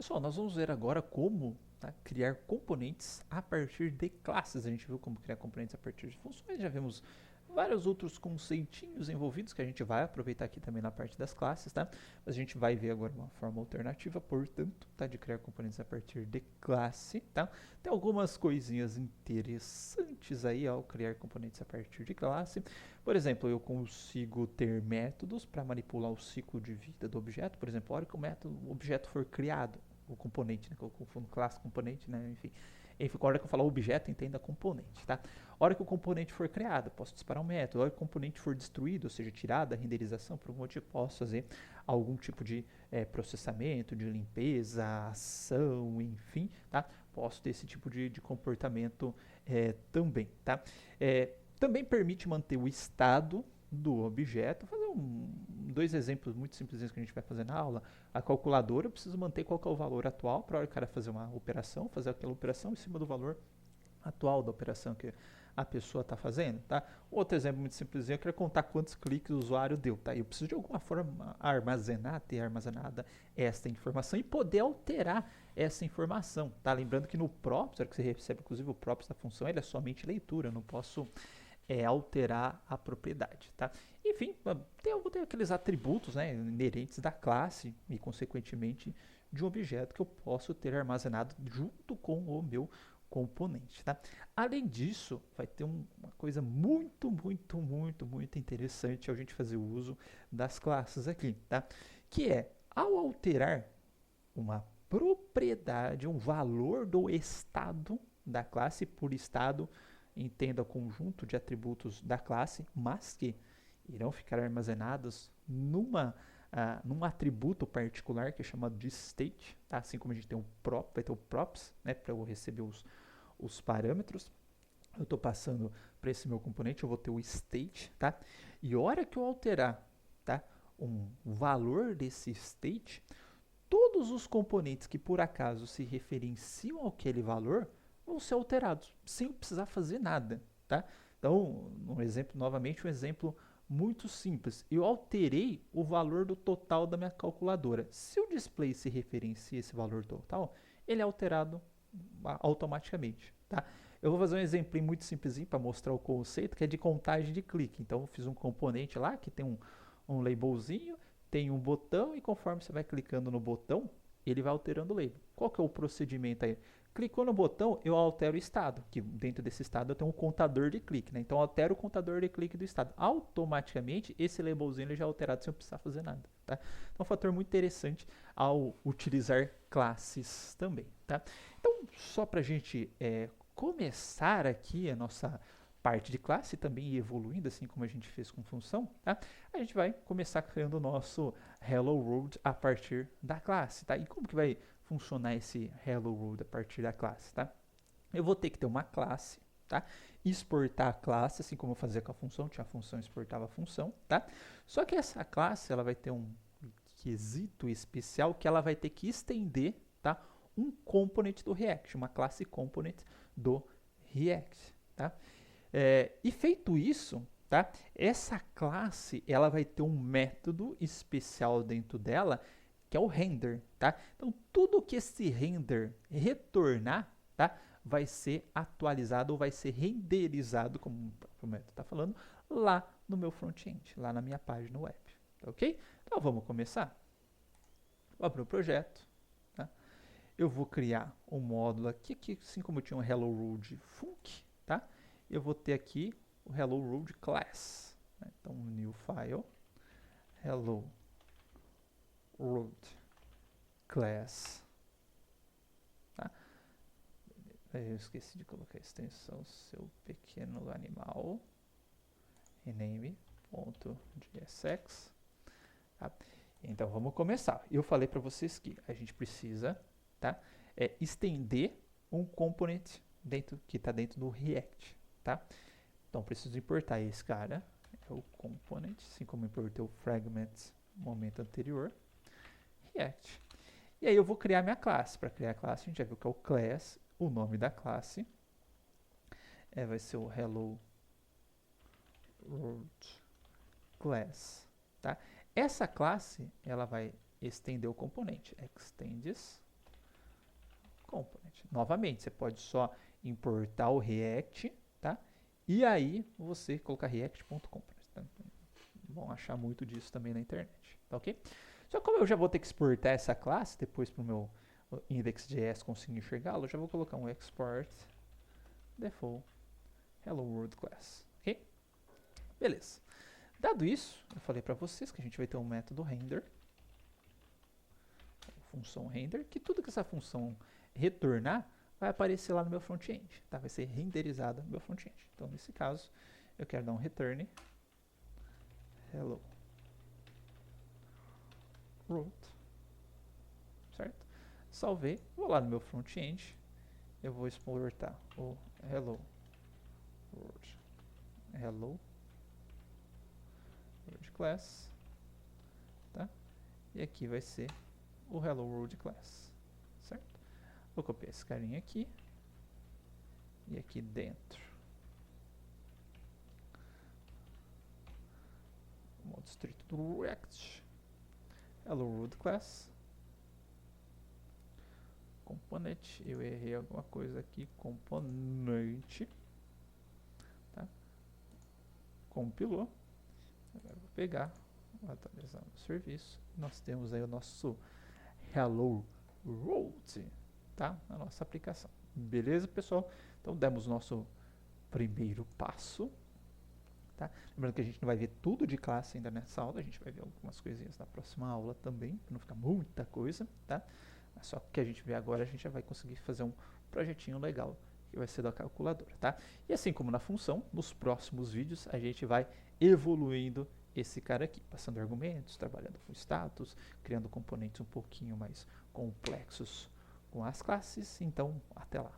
Pessoal, nós vamos ver agora como criar componentes a partir de classes. A gente viu como criar componentes a partir de funções, já vimos vários outros conceitinhos envolvidos que a gente vai aproveitar aqui também na parte das classes, tá? Mas a gente vai ver agora uma forma alternativa, portanto, tá? De criar componentes a partir de classe, tá? Tem algumas coisinhas interessantes aí ao criar componentes a partir de classe. Por exemplo, eu consigo ter métodos para manipular o ciclo de vida do objeto. Por exemplo, a hora que o objeto for criado, o componente, né? Que eu confundo classe, componente, né? Enfim, a hora que eu falar objeto, entenda componente, tá? A hora que o componente for criado, posso disparar um método. A hora que o componente for destruído, ou seja, tirado da renderização, por algum motivo, posso fazer algum tipo de processamento, de limpeza, ação, enfim, tá? Posso ter esse tipo de comportamento também, tá? Também permite manter o estado do objeto. Vou fazer dois exemplos muito simples que a gente vai fazer na aula. A calculadora, eu preciso manter qual é o valor atual para a hora que o cara fazer uma operação, fazer aquela operação em cima do valor atual da operação que a pessoa está fazendo, tá? Outro exemplo muito simples, eu quero contar quantos cliques o usuário deu, tá? Eu preciso de alguma forma ter armazenada esta informação e poder alterar essa informação, tá? Lembrando que no props, que você recebe inclusive o props da função, ele é somente leitura, eu não posso alterar a propriedade, tá? Enfim, eu vou ter aqueles atributos, né, inerentes da classe e, consequentemente, de um objeto que eu posso ter armazenado junto com o meu componente, tá? Além disso, vai ter uma coisa muito interessante ao gente fazer o uso das classes aqui, tá? Que é, ao alterar uma propriedade, um valor do estado da classe, por estado, entenda o conjunto de atributos da classe, mas que irão ficar armazenados num atributo particular que é chamado de state, tá? Assim como a gente tem vai ter o props, né, para eu receber os parâmetros. Eu estou passando para esse meu componente, eu vou ter o state, tá? E a hora que eu alterar, tá, um valor desse state, todos os componentes que por acaso se referenciam àquele valor vão ser alterados, sem precisar fazer nada, tá? Então, novamente um exemplo muito simples. Eu alterei o valor do total da minha calculadora. Se o display se referencia a esse valor total, ele é alterado automaticamente, tá? Eu vou fazer um exemplo muito simplesinho para mostrar o conceito, que é de contagem de clique. Então, eu fiz um componente lá que tem um labelzinho, tem um botão e conforme você vai clicando no botão, ele vai alterando o label. Qual que é o procedimento aí? Clicou no botão, eu altero o estado, que dentro desse estado eu tenho um contador de clique, né? Então eu altero o contador de clique do estado. Automaticamente esse labelzinho ele já é alterado sem eu precisar fazer nada, tá? Então é um fator muito interessante ao utilizar classes também, tá? Então só para a gente começar aqui a nossa parte de classe, também ir evoluindo, assim como a gente fez com função, tá? A gente vai começar criando o nosso Hello World a partir da classe, tá? E como que vai funcionar esse Hello World a partir da classe, tá? Eu vou ter que ter uma classe, tá? Exportar a classe, assim como eu fazia com a função, tinha a função, exportava a função, tá? Só que essa classe, ela vai ter um quesito especial que ela vai ter que estender, tá? Um component do React, uma classe component do React, tá? E feito isso, tá? Essa classe ela vai ter um método especial dentro dela que é o render, tá? Então tudo que esse render retornar, tá? Vai ser atualizado ou vai ser renderizado, como o método está falando, lá no meu front-end, lá na minha página web, tá ok? Então vamos começar. Vou abrir o projeto, tá? Eu vou criar um módulo aqui, que assim como eu tinha um Hello World Func, tá? Eu vou ter aqui o Hello World Class. Né? Então, new file, Hello World Class. Tá? Eu esqueci de colocar a extensão seu pequeno animal. rename.jsx. Tá? Então, vamos começar. Eu falei para vocês que a gente precisa, tá? Estender um component que está dentro do React, tá? Então preciso importar esse cara, é o component, assim como importei o fragment no momento anterior, React. E aí eu vou criar minha classe. Para criar a classe, a gente já viu que é o class, o nome da classe vai ser o Hello World Class, tá? Essa classe, ela vai estender o componente, extends component. Novamente, você pode só importar o React, tá? E aí você colocar react.component. Tá? Vão achar muito disso também na internet, tá ok? Só que como eu já vou ter que exportar essa classe depois para o meu index.js conseguir enxergá-lo, eu já vou colocar um export default hello world class, ok? Beleza. Dado isso, eu falei para vocês que a gente vai ter um método render, função render, que tudo que essa função retornar vai aparecer lá no meu front-end, tá? Vai ser renderizada no meu front-end. Então, nesse caso, eu quero dar um return hello world, certo? Salvei, vou lá no meu front-end, eu vou exportar o hello world class, tá? E aqui vai ser o hello world class, certo? Vou copiar esse carinha aqui e aqui dentro o modo estrito do React hello world class component, eu errei alguma coisa aqui, componente, tá? Compilou, agora eu vou pegar, vou atualizar o serviço, nós temos aí o nosso hello world, tá? A nossa aplicação, beleza, pessoal? Então demos nosso primeiro passo, tá? Lembrando que a gente não vai ver tudo de classe ainda nessa aula, a gente vai ver algumas coisinhas na próxima aula também, para não ficar muita coisa, tá? Mas só que a gente vê agora, a gente já vai conseguir fazer um projetinho legal, que vai ser da calculadora, tá? E assim como na função, nos próximos vídeos a gente vai evoluindo esse cara aqui, passando argumentos, trabalhando com status, criando componentes um pouquinho mais complexos com as classes. Então, até lá.